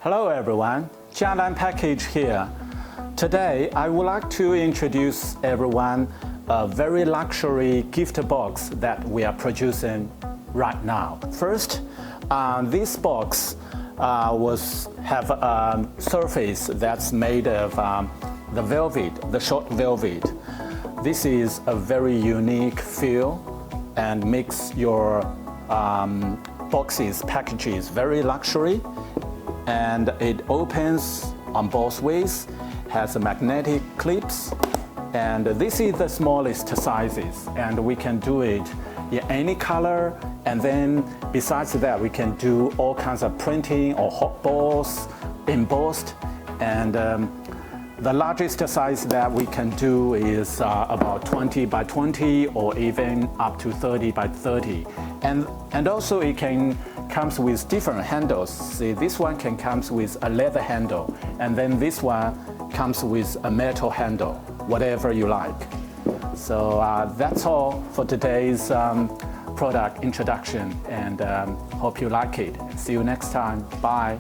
Hello everyone, Jialan Package here. Today I would like to introduce everyone a very luxury gift box that we are producing right now. First, this box have a surface that's made of the velvet, the short velvet. This is a very unique feel and makes your packages very luxury. And it opens on both ways, has a magnetic clips, and this is the smallest sizes, and we can do it in any color. And then besides that, we can do all kinds of printing or hot balls, embossed, and the largest size that we can do is about 20 by 20 or even up to 30 by 30. And also it comes with different handles. See, this one comes with a leather handle, and then this one comes with a metal handle, whatever you like. So that's all for today's product introduction, and hope you like it. See you next time. Bye.